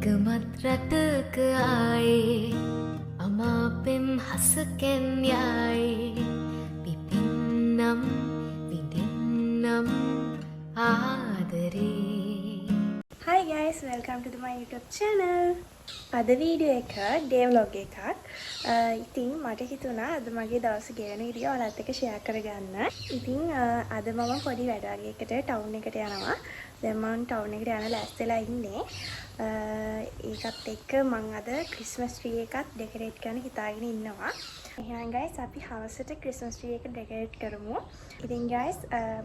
එකමත් රටක ආයේ අමාපෙම් හසකෙන් යයි පිපින්නම් විඳින්නම් ආදරේ. Hi guys, welcome to my YouTube channel. අද වීඩියෝ එක ඩේ ව්ලොග් එකක්. ඉතින් මට හිතුණා අද මගේ දවසේ ගෙවන වීඩියෝ ඔයාලත් එක්ක ෂෙයා කරගන්න. ඉතින් අද මම පොඩි වැඩ වගේකට ටවුන් එකට යනවා. දැන් මම ටවුන් එකට යන ලෑස්තිලා ඉන්නේ. ඒකත් එක්ක මම අද ක්‍රිස්මස් ට්‍රී එකක් ඩෙකොරේට් කරන්න හිතාගෙන ඉන්නවා. එහෙනම් guys අපි හවසට ක්‍රිස්මස් ට්‍රී එක ඩෙකොරේට් කරමු. ඉතින් guys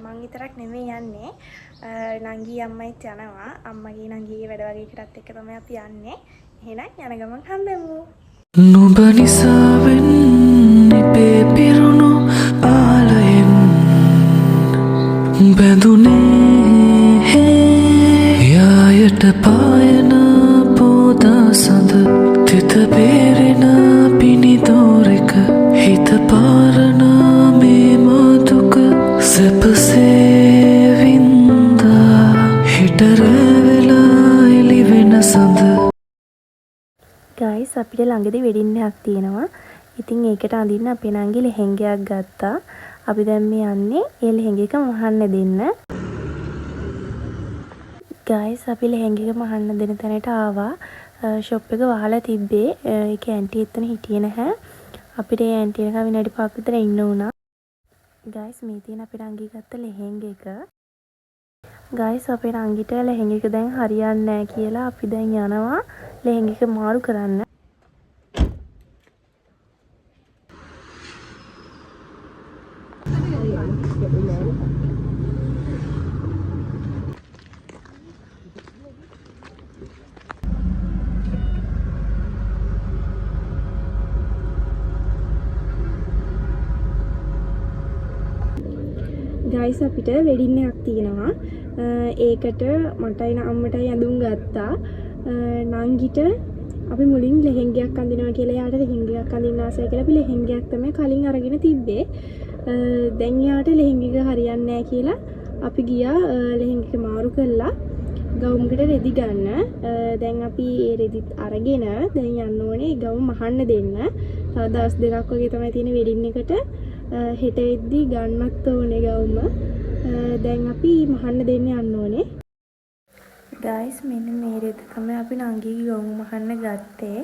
මම විතරක් නෙමෙයි යන්නේ. නංගි අම්මයිත් යනවා. අම්මගේ නංගිගේ වැඩ වගේකටත් එක්ක තමයි අපි යන්නේ. එහෙනම් යන ගමන් හම්බෙමු. නුඹ නිසාවෙන් ඉපේ පිරුණු ආලයෙන් බැඳුනේ යායට පායන පෝදා සඳ තිත බේරෙන පිණිදෝරෙක හිත පාරන මේ මදුක සැපසේ වින්දා හිටරැවෙලා එලි වෙන සඳ. ගයිස් අපිට ළඟදී වෙඩින් එකක් තියෙනවා. ඉතින් ඒකට අඳින්න අපේ නංගි ලෙහෙංගයක් ගත්තා. අපි දැන් මේ යන්නේ ඒ ලෙහෙංගයක මහන්න දෙන්න. ගයිස් අපි ලෙහෙංගයක මහන්න දෙන තැනට ආවා. ෂොප් එක වහලා තිබ්බේ. ඒක ඇන්ටි එතන හිටියේ නැහැ. අපිට ඒ ඇන්ටි එක විනාඩි 5ක් විතර ඉන්න උනා. ගයිස් මේ තියෙන අපේ නංගි ගත්ත ලෙහෙංග එක. ගයිස් අපේ නංගිට ලෙහෙංග එක දැන් හරියන්නේ නැහැ කියලා අපි දැන් යනවා ලෙහෙංග එක මාරු කරන්න. ගයිස් අපිට වෙඩින් එකක් තියෙනවා. ඒකට මටයි අම්මටයි ඇඳුම් ගත්තා. නංගිට අපි මුලින් ලෙහෙංගයක් අඳිනවා කියලා යාට ලෙහෙංගයක් අඳින්න ආසයි කියලා අපි ලෙහෙංගයක් තමයි කලින් අරගෙන තිබ්බේ. දැන් යාට ලෙහෙංගික හරියන්නේ නැහැ කියලා අපි ගියා ලෙහෙංගික මාරු කරලා ගවුමකට රෙදි ගන්න. දැන් අපි ඒ රෙදිත් අරගෙන දැන් යන්න ඕනේ ගවුම මහන්න දෙන්න. තව දවස් දෙකක් වගේ තමයි තියෙන වෙඩින් එකට. හෙට වෙද්දි ගන්නත් ඕනේ ගවුම. දැන් අපි මහන්න දෙන්න යන්න ඕනේ. ගයිස් මෙන්න මේ රෙදි තමයි අපි නංගිගේ ගවුම මහන්න ගත්තේ.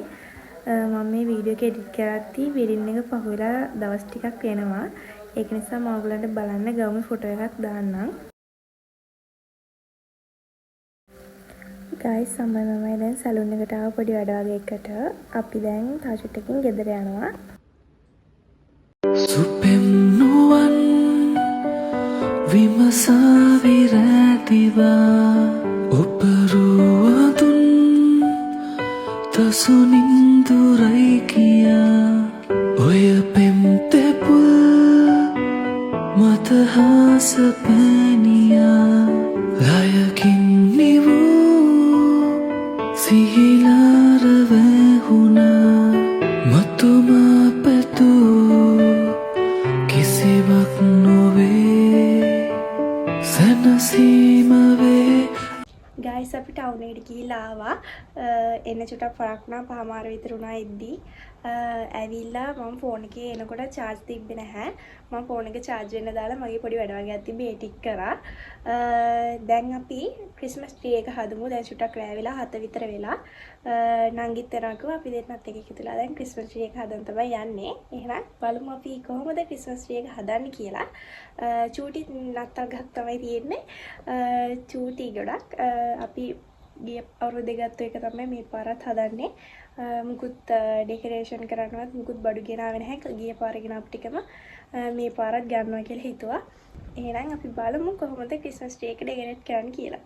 මම මේ වීඩියෝ එක එඩිට් කරද්දී වෙඩින් එක පහුවෙලා දවස් ටිකක් වෙනවා. ඒක නිසා මම ඔයගලන්ට බලන්න ගවුමේ ෆොටෝ එකක් දාන්නම්. ගයිස් මම දැන් සැලුන් එකට ආව පොඩි වැඩ වගේකට. අපි දැන් තාජුට් එකකින් ගෙදර යනවා. සුපෙම් නුවන් විමසා විරැතිවා උපරුවදුන් තසුනින්දුරයි කියා ඔය පෙම් තෙපුල් මතහාස පැනියා ලයකින් නිවූ සිහිලාර වැහුණා මතුමා පැtuu කිසිවක් නොවේ සැනසීම වේ. ගයිස් අපි ටවුන් එකට ගිහිල්ලා ආවා. එන්න චුට්ටක් පරක් වුණා පහමාර විතර වුණා එද්දි. ඇවිල්ලා මම ෆෝන් එකේ එනකොට charge තිබ්බේ නැහැ. මම ෆෝන් එක charge වෙන්න දාලා මගේ පොඩි වැඩ වගේක් තිබ්බේ ඒ ටික කරා. දැන් අපි ක්‍රිස්මස් ට්‍රී එක හදමු. දැන් චුට්ටක් රැ වෙලා 7 විතර වෙලා. නංගිත් එනකෝ අපි දෙන්නත් එක එකතුලා දැන් ක්‍රිස්මස් ට්‍රී එක හදන්න තමයි යන්නේ. එහෙනම් බලමු අපි කොහොමද ක්‍රිස්මස් ට්‍රී එක හදන්නේ කියලා. චූටි නත්තල් ගහක් තමයි තියෙන්නේ. චූටි ගොඩක් අපි ගිය අවුරුද්දේ ගත්ත එක තමයි මේ පාරත් හදන්නේ. මුකුත් ඩෙකොරේෂන් කරන්නවත් මුකුත් බඩු ගෙනාවේ නැහැ. ගිය පාරේ ගෙනාපු ටිකම මේ පාරත් ගන්නවා කියලා හිතුවා. එහෙනම් අපි බලමු කොහොමද ක්‍රිස්මස් ට්‍රී එක ඩෙකොරේට් කරන්න කියලා.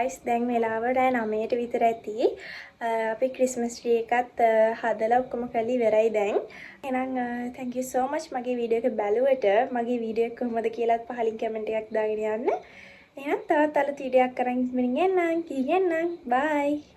ගයිස් දැන් වෙලාව රෑ 9ට විතර ඇති. අපි ක්‍රිස්මස් ට්‍රී එකත් හදලා ඔක්කොම කරලා ඉවරයි දැන්. එහෙනම් thank you so much මගේ වීඩියෝ එක බැලුවට. මගේ වීඩියෝ එක කොහොමද කියලාත් පහලින් කමෙන්ට් එකක් දාගෙන යන්න. එහෙනම් තවත් අලුත් වීඩියෝ එකක් අරන් ඉස්සරහින් එන්නම්. බයි.